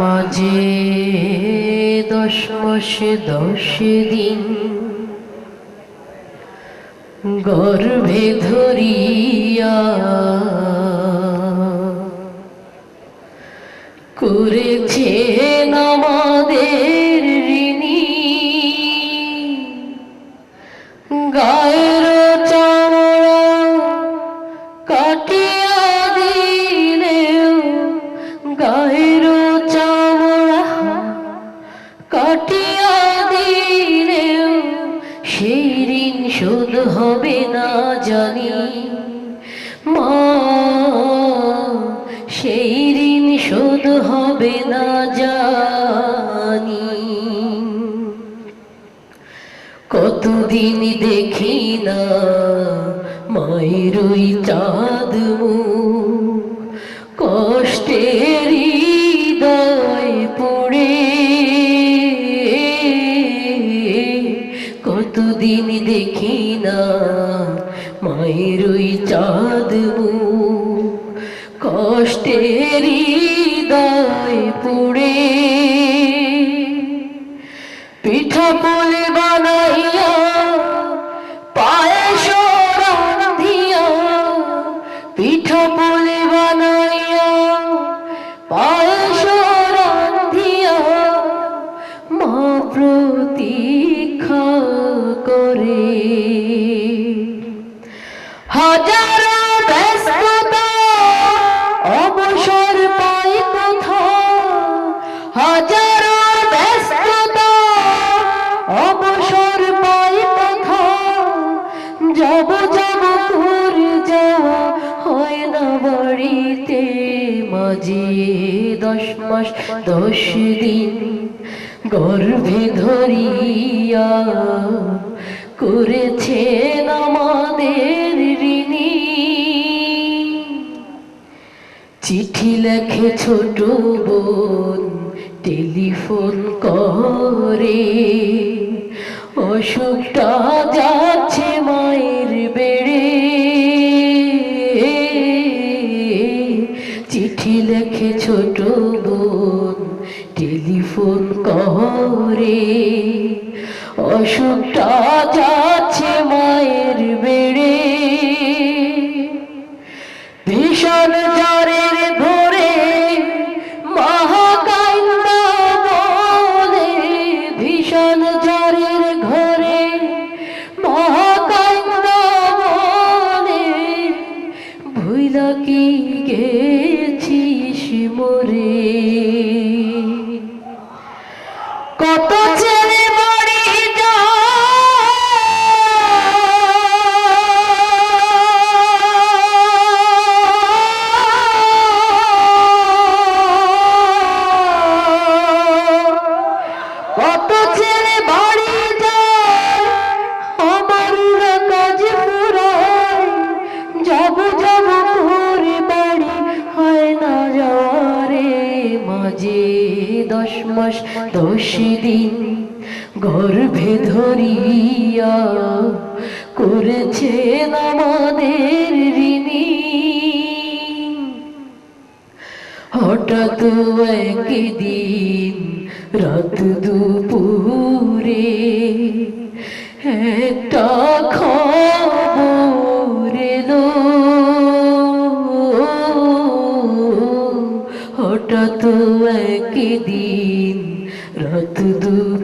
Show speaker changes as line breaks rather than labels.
মাঝে 10 মাসে 10 দিন গর্ভে ধরিয়া করেছেন আমাদের ঋণী। গায়ের চামড়া কাটিয়া দিলেও, গায়ের চামড়া কাটিয়া দিলেও সেই ঋণ শোধ হবে না জানি মা, সেই ঋণ শোধ হবে না জানি। কতদিন দেখি না মায়ের ওই চাঁদ মুখ, কষ্টের হৃদয় পড়ে। কতদিন দেখি না মায়ের ওই চাঁদ মুখ, কষ্টের হৃদয় পড়ে। পিঠা পুলি বানাইয়া পায়েস রান্ধিয়া, পিঠা পুলি বানাইয়া পায়েস রান্ধিয়া মা প্রতীক্ষা করে। হাজারো ব্যস্ততা অবসর পাই কোথা, হাজারো ব্যস্ততা অবসর পাই কোথা। যাব যাব করে যাওয়া হয় না বাড়িতে। মাঝে 10 মাস 10 দিন গর্ভে ধরিয়া করেছেন আমাদের ঋণী। চিঠি লেখে ছোট বোন টেলিফোন করে, অসুখটা যাচ্ছে মায়ের বেড়ে। চিঠি লেখে ছোট বোন টেলিফোন করে, অসুখটা যাচ্ছে মায়ের বেড়ে। ভীষণ জ্বরের ঘোরে মহাকান্দা বলে, ভীষণ জ্বরের ঘোরে মহাকান্দা বলে। ভুইলা কি গেছিস মোরে, কত ছেলে বাড়ি কত ছেলে বাড়ি যায় আমার কাজ ফুরায়। যাব যাব করে বাড়ি হয় না যাওয়ারে। মাঝে 10 মাস 10 দিন গর্ভে ধরিয়া করেছেন আমাদের ঋণী। হঠাৎ একদিন রাত দুপুরে একটা খবর এলো। হঠাৎ একদিন রাত দুপুরে